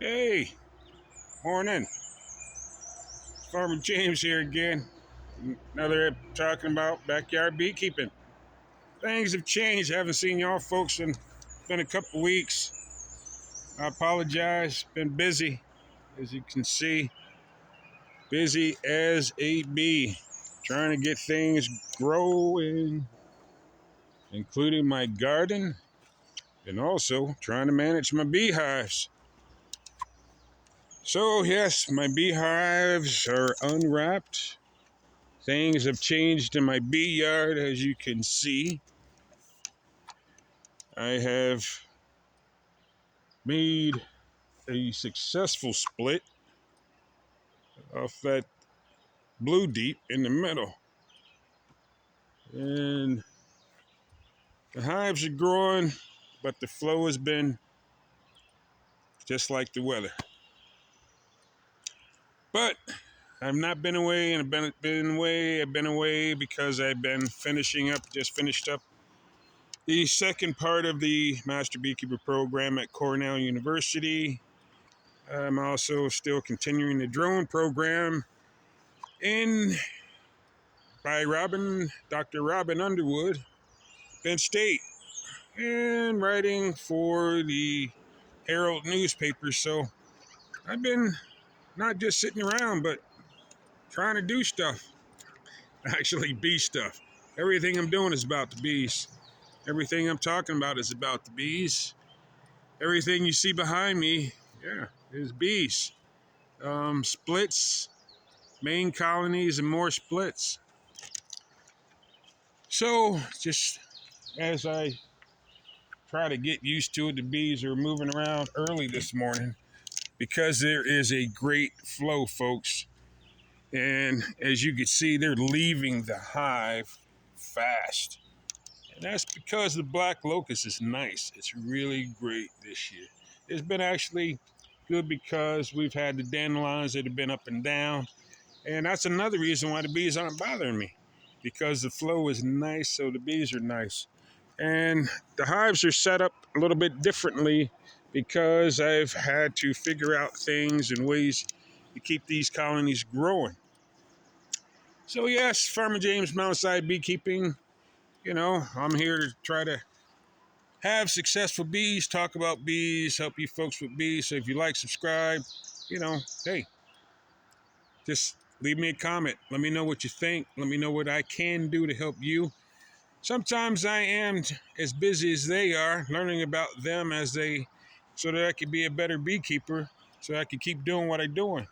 Hey, morning. Farmer James here again. Another talking about backyard beekeeping. Things have changed. I haven't seen y'all folks in been a couple weeks. I apologize. Been busy, as you can see. Busy as a bee. Trying to get things growing, including my garden, and also trying to manage my beehives. So yes, my beehives are unwrapped. Things have changed in my bee yard, as you can see. I have made a successful split off that blue deep in the middle. And the hives are growing, but the flow has been just like the weather. But I've not been away, and I've been away because I've been just finished up the second part of the Master Beekeeper program at Cornell University. I'm also still continuing the drone program in by Dr. Robin Underwood, Penn State, and writing for the Herald newspaper. So I've been not just sitting around, but trying to do stuff. Actually, bee stuff. Everything I'm doing is about the bees. Everything I'm talking about is about the bees. Everything you see behind me, is bees. Splits, main colonies, and more splits. So, just as I try to get used to it, the bees are moving around early this morning because there is a great flow, folks. And as you can see, they're leaving the hive fast. And that's because the black locust is nice. It's really great this year. It's been actually good because we've had the dandelions that have been up and down. And that's another reason why the bees aren't bothering me, because the flow is nice, so the bees are nice. And the hives are set up a little bit differently because I've had to figure out things and ways to keep these colonies growing. So yes, Farmer James, Mountainside Beekeeping. I'm here to try to have successful bees, talk about bees, help you folks with bees. So if you like, subscribe, hey, just leave me a comment. Let me know what you think. Let me know what I can do to help you. Sometimes I am as busy as they are, learning about them so that I can be a better beekeeper, so I can keep doing what I'm doing.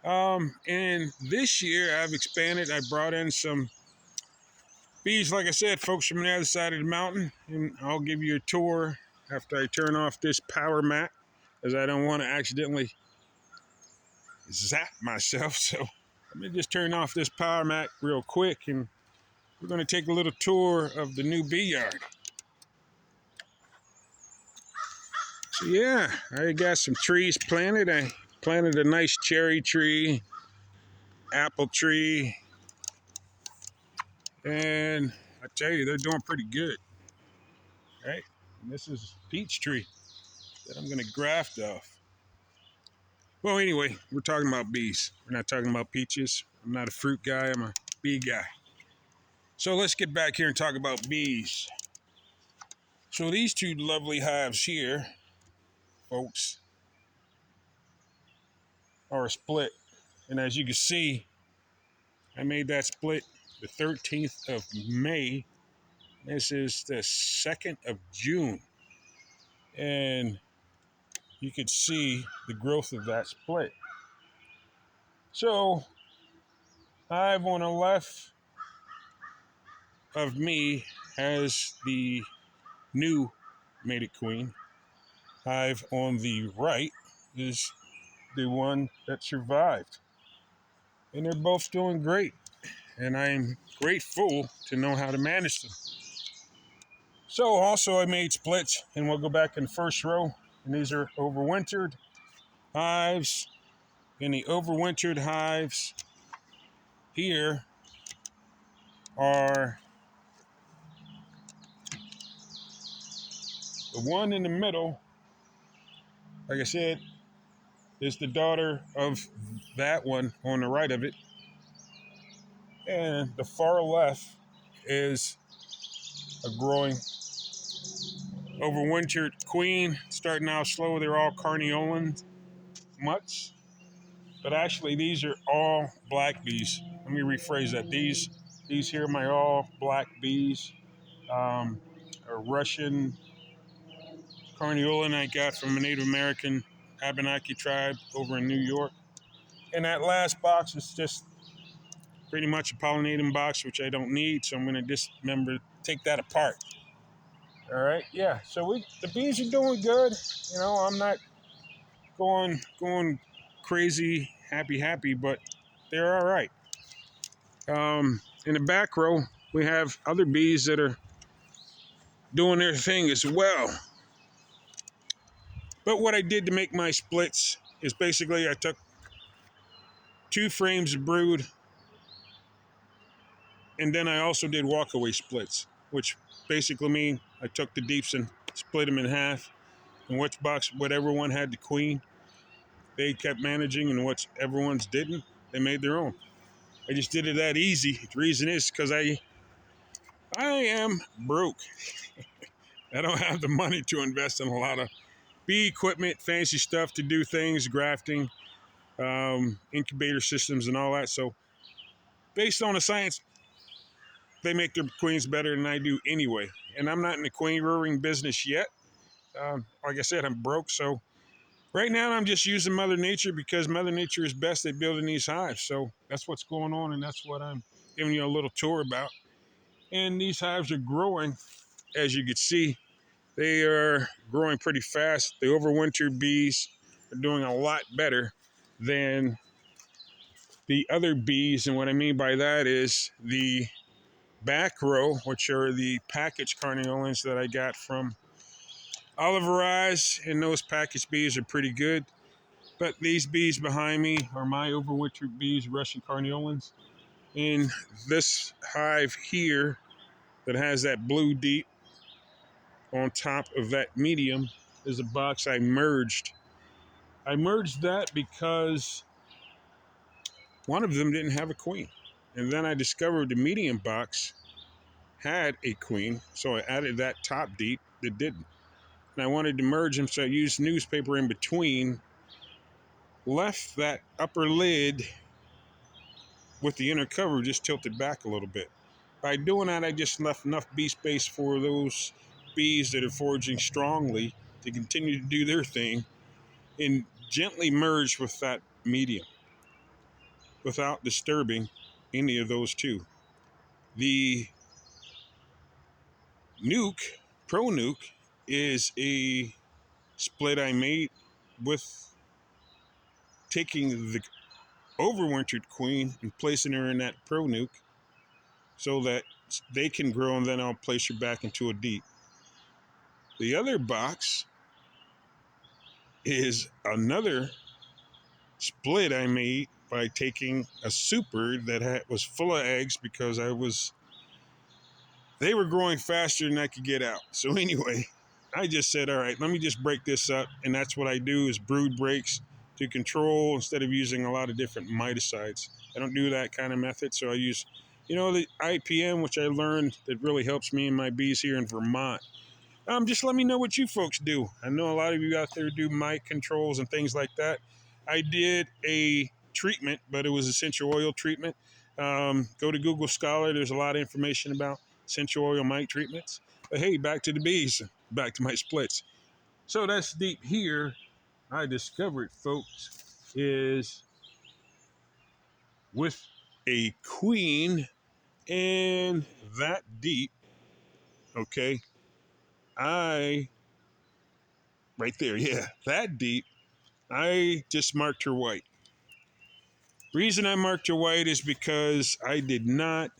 And this year I've expanded. I brought in some bees, like I said, folks from the other side of the mountain, and I'll give you a tour after I turn off this power mat, as I don't want to accidentally zap myself. So let me just turn off this power mat real quick, and we're going to take a little tour of the new bee yard. So yeah, I got some trees planted. I planted a nice cherry tree, apple tree, and I tell you, they're doing pretty good, right? And this is peach tree that I'm going to graft off. Well, anyway, we're talking about bees. We're not talking about peaches. I'm not a fruit guy. I'm a bee guy. So let's get back here and talk about bees. So these two lovely hives here, folks, are a split. And as you can see, I made that split the 13th of May. This is the 2nd of June. And you could see the growth of that split. So, hive on the left of me has the new mated queen. Hive on the right is the one that survived. And they're both doing great. And I'm grateful to know how to manage them. So also I made splits, and we'll go back in the first row. And these are overwintered hives. And the overwintered hives here are the one in the middle. Like I said, is the daughter of that one on the right of it. And the far left is a growing overwintered queen, starting out slow. They're all carniolan mutts, but actually these are all black bees. Let me rephrase that. These here are my all black bees. A Russian carniolan I got from a Native American Abenaki tribe over in New York. And that last box is just pretty much a pollinating box, which I don't need, so I'm going to dismember, take that apart. All right, yeah. So the bees are doing good. You know, I'm not going crazy, happy, but they're all right. In the back row, we have other bees that are doing their thing as well. But what I did to make my splits is basically I took 2 frames of brood, and then I also did walkaway splits, which basically mean I took the deeps and split them in half. And whatever one had the queen, they kept managing, and whichever ones didn't, they made their own. I just did it that easy. The reason is because I am broke. I don't have the money to invest in a lot of bee equipment, fancy stuff to do things, grafting, incubator systems, and all that. So based on the science, they make their queens better than I do anyway. And I'm not in the queen rearing business yet. Like I said, I'm broke. So right now I'm just using Mother Nature because Mother Nature is best at building these hives. So that's what's going on, and that's what I'm giving you a little tour about. And these hives are growing, as you can see. They are growing pretty fast. The overwintered bees are doing a lot better than the other bees. And what I mean by that is the back row, which are the package carniolans that I got from Oliver Eyes, and those package bees are pretty good. But these bees behind me are my overwintered bees, Russian carniolans. In this hive here that has that blue deep on top of that medium is a box I merged. I merged that because one of them didn't have a queen. And then I discovered the medium box had a queen, so I added that top deep that didn't. And I wanted to merge them, so I used newspaper in between, left that upper lid with the inner cover just tilted back a little bit. By doing that, I just left enough bee space for those bees that are foraging strongly to continue to do their thing and gently merge with that medium without disturbing any of those two. The Pro Nuke, is a split I made with taking the overwintered queen and placing her in that Pro Nuke so that they can grow, and then I'll place her back into a deep. The other box is another split I made by taking a super that was full of eggs because they were growing faster than I could get out. So anyway, I just said, all right, let me just break this up. And that's what I do, is brood breaks to control instead of using a lot of different miticides. I don't do that kind of method. So I use, the IPM, which I learned that really helps me and my bees here in Vermont. Just let me know what you folks do. I know a lot of you out there do mite controls and things like that. I did a treatment, but it was essential oil treatment. Go to Google Scholar. There's a lot of information about essential oil mite treatments. But hey, back to the bees, back to my splits. So that's deep here. I discovered, folks, is with a queen and that deep. Okay, right there, yeah, that deep. I just marked her white. Reason I marked her white is because I did not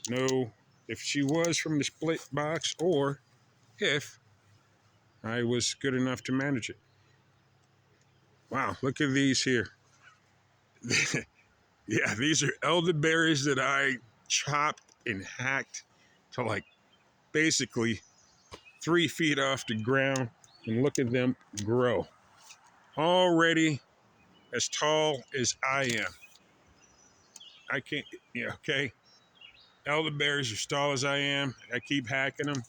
know if she was from the split box or if I was good enough to manage it. Wow, look at these here. Yeah, these are elderberries that I chopped and hacked to basically 3 feet off the ground, and look at them grow. Already as tall as I am. I can't, yeah, okay. Elderberries are as tall as I am. I keep hacking them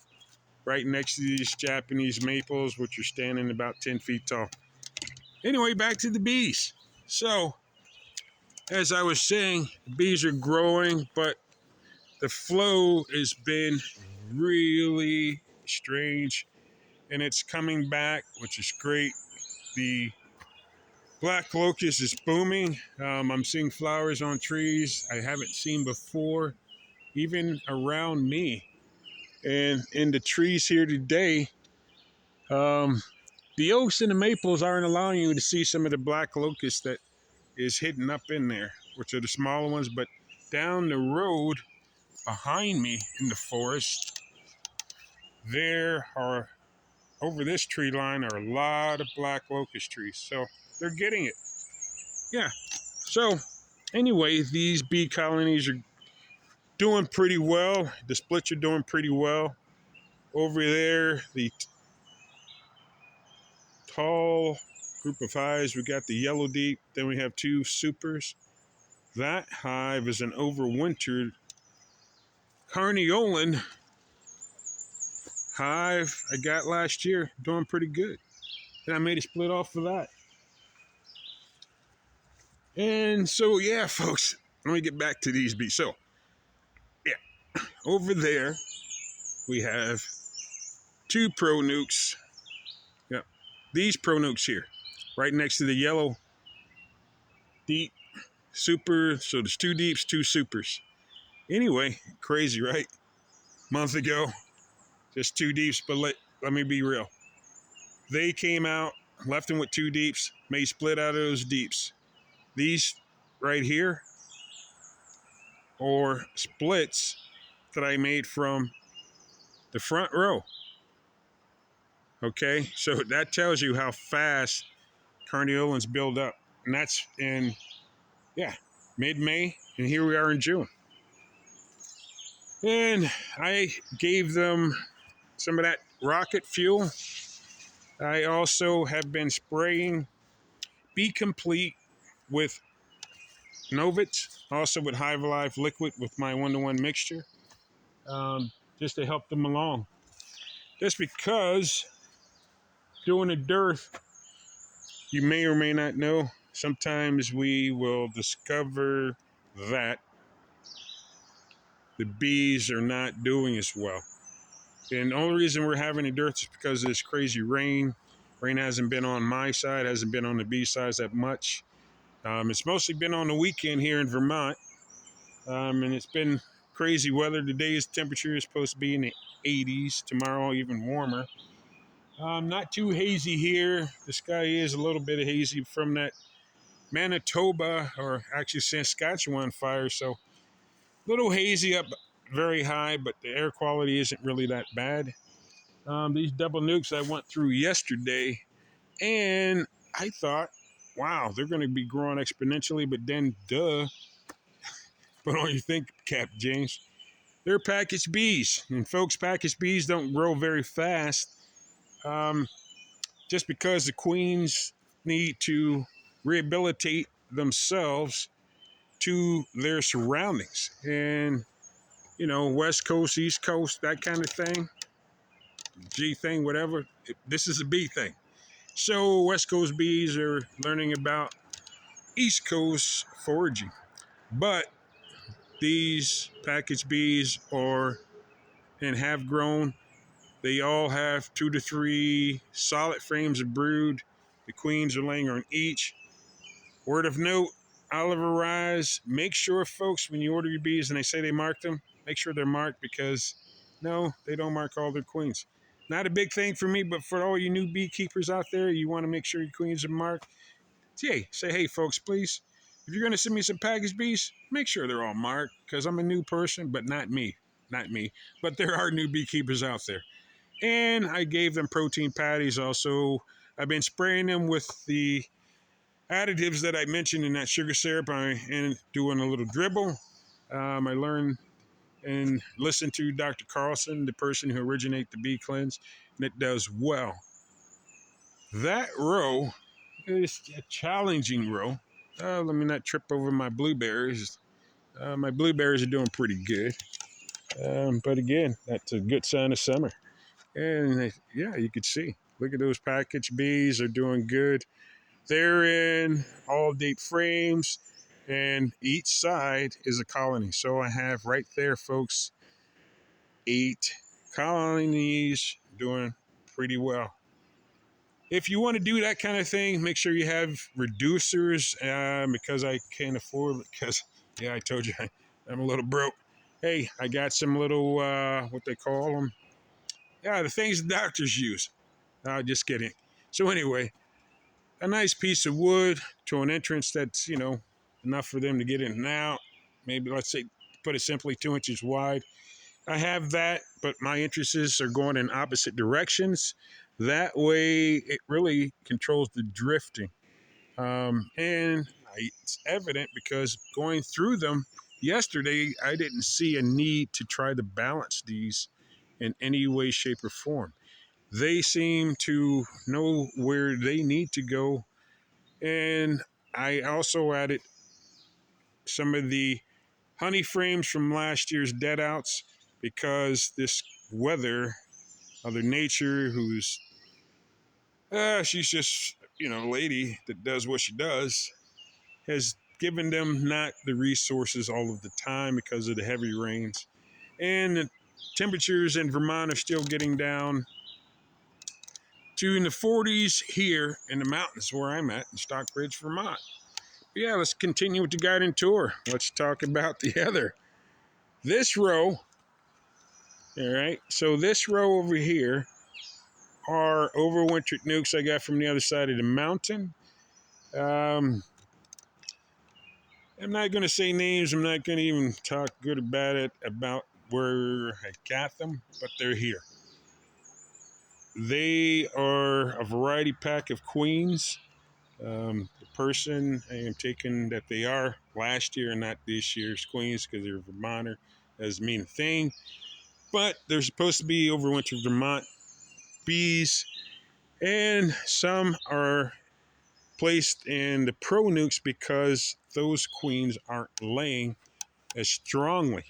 right next to these Japanese maples, which are standing about 10 feet tall. Anyway, back to the bees. So, as I was saying, the bees are growing, but the flow has been really strange, and it's coming back, which is great. The black locust is booming. I'm seeing flowers on trees I haven't seen before, even around me. And in the trees here today, the oaks and the maples aren't allowing you to see some of the black locust that is hidden up in there, which are the smaller ones. But down the road behind me in the forest, there are, over this tree line, are a lot of black locust trees. So they're getting it. Yeah. So anyway, these bee colonies are doing pretty well. The splits are doing pretty well. Over there, the tall group of hives, we got the yellow deep, then we have 2 supers. That hive is an overwintered carniolan hive I got last year, doing pretty good. And I made a split off of that. And so, yeah, folks, let me get back to these bees. So, yeah, over there, we have 2 pro nucs. Yeah, these pro nucs here, right next to the yellow deep super. So there's 2 deeps, 2 supers. Anyway, crazy, right? Month ago, just 2 deeps, but let me be real. They came out, left them with 2 deeps, made split out of those deeps. These right here are splits that I made from the front row. Okay, so that tells you how fast carniolans build up. And that's in, yeah, mid-May, and here we are in June. And I gave them some of that rocket fuel. I also have been spraying Be Complete with Novit, also with Hive Alive liquid with my 1-to-1 mixture, just to help them along. Just because doing a dearth, you may or may not know, sometimes we will discover that the bees are not doing as well. And the only reason we're having a dearth is because of this crazy rain. Rain hasn't been on my side, hasn't been on the bee side that much. It's mostly been on the weekend here in Vermont. And it's been crazy weather. Today's temperature is supposed to be in the 80s. Tomorrow, even warmer. Not too hazy here. The sky is a little bit hazy from that Manitoba, or actually Saskatchewan fire. So a little hazy up very high, but the air quality isn't really that bad. These double nukes I went through yesterday, and I thought, wow, they're going to be growing exponentially, but then, duh. But all you think, Cap James, they're packaged bees. And folks, packaged bees don't grow very fast, just because the queens need to rehabilitate themselves to their surroundings. And, you know, West Coast, East Coast, that kind of thing, G thing, whatever. This is a bee thing. So West Coast bees are learning about East Coast foraging. But these packaged bees are and have grown. They all have 2 to 3 solid frames of brood. The queens are laying on each. Word of note, Oliver Rise, make sure, folks, when you order your bees and they say they marked them, make sure they're marked, because no, they don't mark all their queens. Not a big thing for me, but for all you new beekeepers out there, you want to make sure your queens are marked. Say, hey, folks, please, if you're going to send me some packaged bees, make sure they're all marked, because I'm a new person, but not me. But there are new beekeepers out there. And I gave them protein patties also. I've been spraying them with the additives that I mentioned in that sugar syrup and doing a little dribble. I learned and listen to Dr. Carlson, the person who originated the bee cleanse, and it does well. That row is a challenging row. Let me not trip over my blueberries. My blueberries are doing pretty good. But again, that's a good sign of summer. And yeah, you could see. Look at those package bees are doing good. They're in all date frames, and each side is a colony. So I have right there, folks, 8 colonies doing pretty well. If you want to do that kind of thing, make sure you have reducers because I can't afford it. Because, yeah, I told you I'm a little broke. Hey, I got some little, what they call them? Yeah, the things the doctors use. Just kidding. So anyway, a nice piece of wood to an entrance that's, enough for them to get in and out. Maybe, let's say, put it simply, 2 inches wide. I have that, but my interests are going in opposite directions. That way, it really controls the drifting. And it's evident because going through them yesterday, I didn't see a need to try to balance these in any way, shape, or form. They seem to know where they need to go. And I also added some of the honey frames from last year's dead outs because this weather, Mother Nature, who's, she's just, a lady that does what she does, has given them not the resources all of the time because of the heavy rains. And the temperatures in Vermont are still getting down to in the 40s here in the mountains where I'm at in Stockbridge, Vermont. Yeah, let's continue with the guided tour. Let's talk about the other. This row, all right, so this row over here are overwintered nucs I got from the other side of the mountain. I'm not going to say names. I'm not going to even talk good about it, about where I got them, but they're here. They are a variety pack of queens. The person I am taking that they are last year and not this year's queens because they're Vermonter doesn't mean a thing. But they're supposed to be overwintered Vermont bees, and some are placed in the pro nucs because those queens aren't laying as strongly.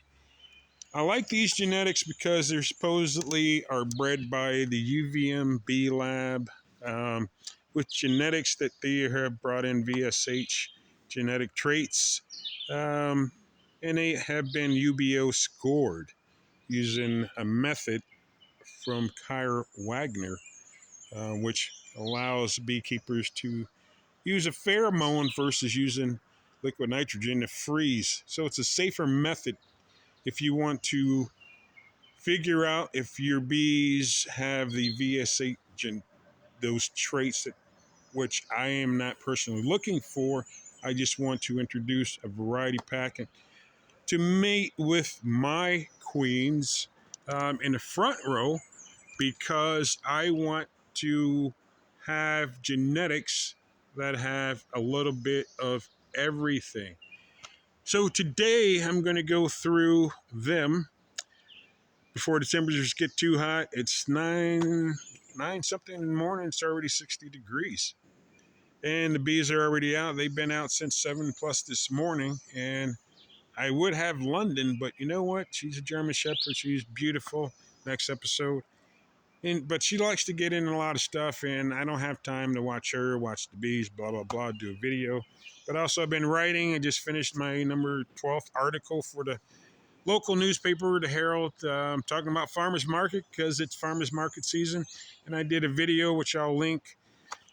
I like these genetics because they're supposedly are bred by the UVM Bee Lab with genetics that they have brought in VSH genetic traits, and they have been UBO scored using a method from Kyra Wagner, which allows beekeepers to use a pheromone versus using liquid nitrogen to freeze. So it's a safer method if you want to figure out if your bees have the VSH those traits that which I am not personally looking for. I just want to introduce a variety pack to mate with my queens in the front row because I want to have genetics that have a little bit of everything. So today I'm going to go through them before the temperatures get too hot. It's 9 something in the morning. It's already 60 degrees. And the bees are already out. They've been out since 7 plus this morning. And I would have London, but you know what? She's a German Shepherd. She's beautiful. Next episode. But she likes to get in a lot of stuff, and I don't have time to watch her, watch the bees, blah, blah, blah, do a video. But also I've been writing. I just finished my number 12th article for the local newspaper, the Herald, talking about farmers market because it's farmers market season. And I did a video, which I'll link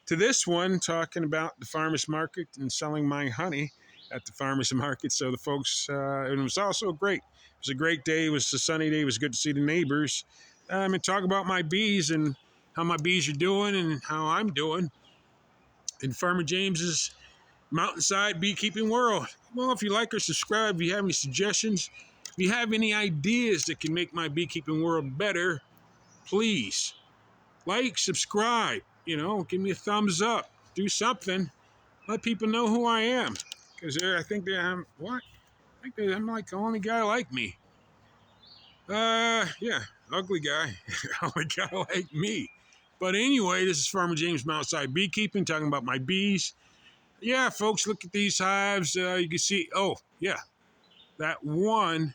to this one, talking about the farmers market and selling my honey at the farmers market. So the folks, it was also great. It was a great day. It was a sunny day. It was good to see the neighbors. And talk about my bees and how my bees are doing and how I'm doing in Farmer James's Mountainside beekeeping world. Well, if you like or subscribe, if you have any suggestions, if you have any ideas that can make my beekeeping world better, please like, subscribe, give me a thumbs up, do something, let people know who I am. Because I think I'm like the only guy like me. Yeah, ugly guy. Ugly guy like me. But anyway, this is Farmer James Mountainside Beekeeping, talking about my bees. Yeah, folks, look at these hives. You can see, oh, yeah, that one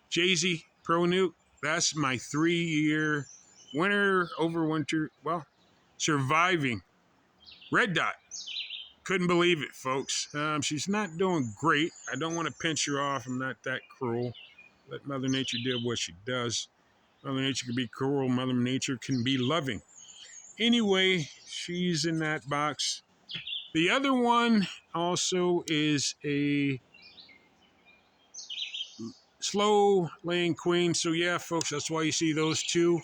Jay-Z Pro Nuke, that's my 3-year overwinter, well, surviving red dot. Couldn't believe it, folks. She's not doing great. I don't want to pinch her off. I'm not that cruel. Let Mother Nature do what she does. Mother Nature can be cruel. Mother Nature can be loving. Anyway, she's in that box. The other one also is a slow laying queen. So yeah, folks, that's why you see those two.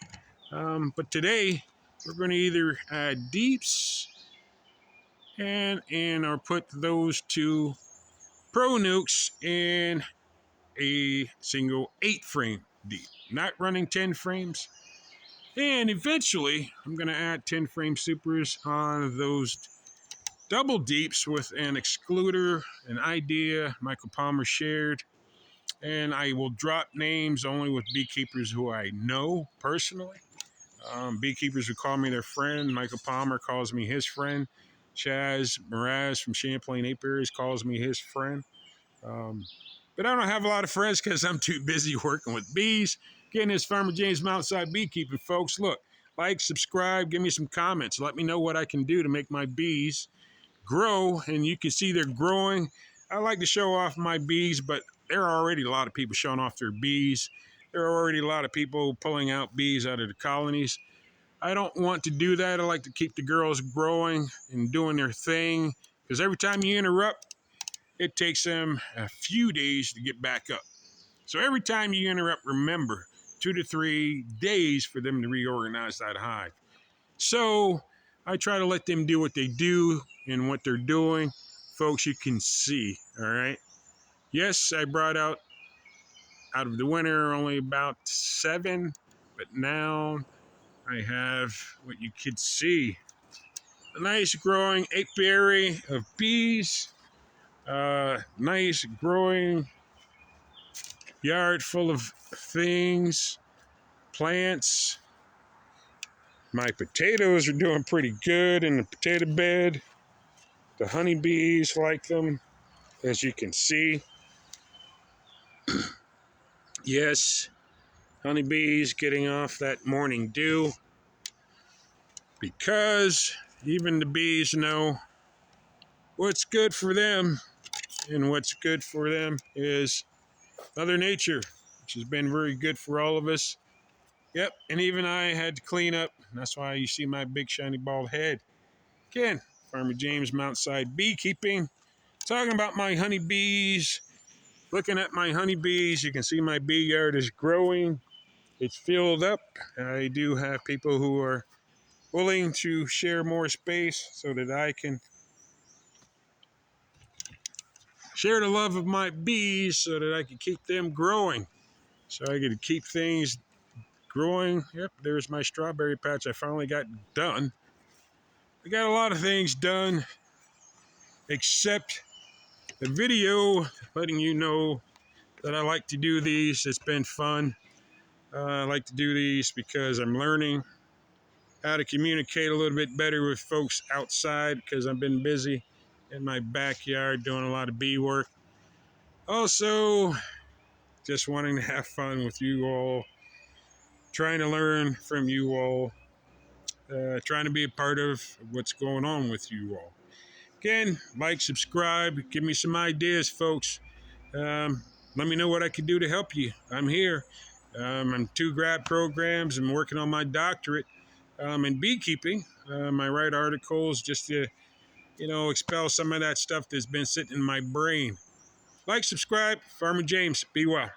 But today we're going to either add deeps or put those two pro nukes in a single 8-frame deep, not running 10 frames. And eventually, I'm going to add 10-frame supers on those double deeps with an excluder, an idea Michael Palmer shared. And I will drop names only with beekeepers who I know personally. Beekeepers who call me their friend. Michael Palmer calls me his friend. Chaz Mraz from Champlain Apiaries calls me his friend. But I don't have a lot of friends because I'm too busy working with bees. Again, this Farmer James Mountainside Beekeeping, folks. Look, like, subscribe, give me some comments. Let me know what I can do to make my bees grow. And you can see they're growing. I like to show off my bees, but there are already a lot of people showing off their bees. There are already a lot of people pulling out bees out of the colonies. I don't want to do that. I like to keep the girls growing and doing their thing, because every time you interrupt, it takes them a few days to get back up. So every time you interrupt, remember 2 to 3 days for them to reorganize that hive. So I try to let them do what they do and what they're doing. Folks, you can see, all right? Yes, I brought out of the winter only about 7, but now I have what you could see. A nice growing apiary of bees. Nice growing yard full of things, plants. My potatoes are doing pretty good in the potato bed. The honeybees like them, as you can see. Yes, honeybees getting off that morning dew, because even the bees know what's good for them, and what's good for them is Mother Nature, which has been very good for all of us. Yep, and even I had to clean up. That's why you see my big shiny bald head. Again, Farmer James Mountainside Beekeeping. Talking about my honeybees. Looking at my honeybees, you can see my bee yard is growing. It's filled up. I do have people who are willing to share more space so that I can share the love of my bees so that I can keep them growing. So I get to keep things growing. Yep, there's my strawberry patch I finally got done. I got a lot of things done except the video letting you know that I like to do these. It's been fun. I like to do these because I'm learning how to communicate a little bit better with folks outside, because I've been busy in my backyard doing a lot of bee work. Also, just wanting to have fun with you all, trying to learn from you all, trying to be a part of what's going on with you all. Again, like, subscribe, give me some ideas, folks. Let me know what I can do to help you. I'm here. I'm 2 grad programs. I'm working on my doctorate in beekeeping. I write articles just to, expel some of that stuff that's been sitting in my brain. Like, subscribe. Farmer James. Be well.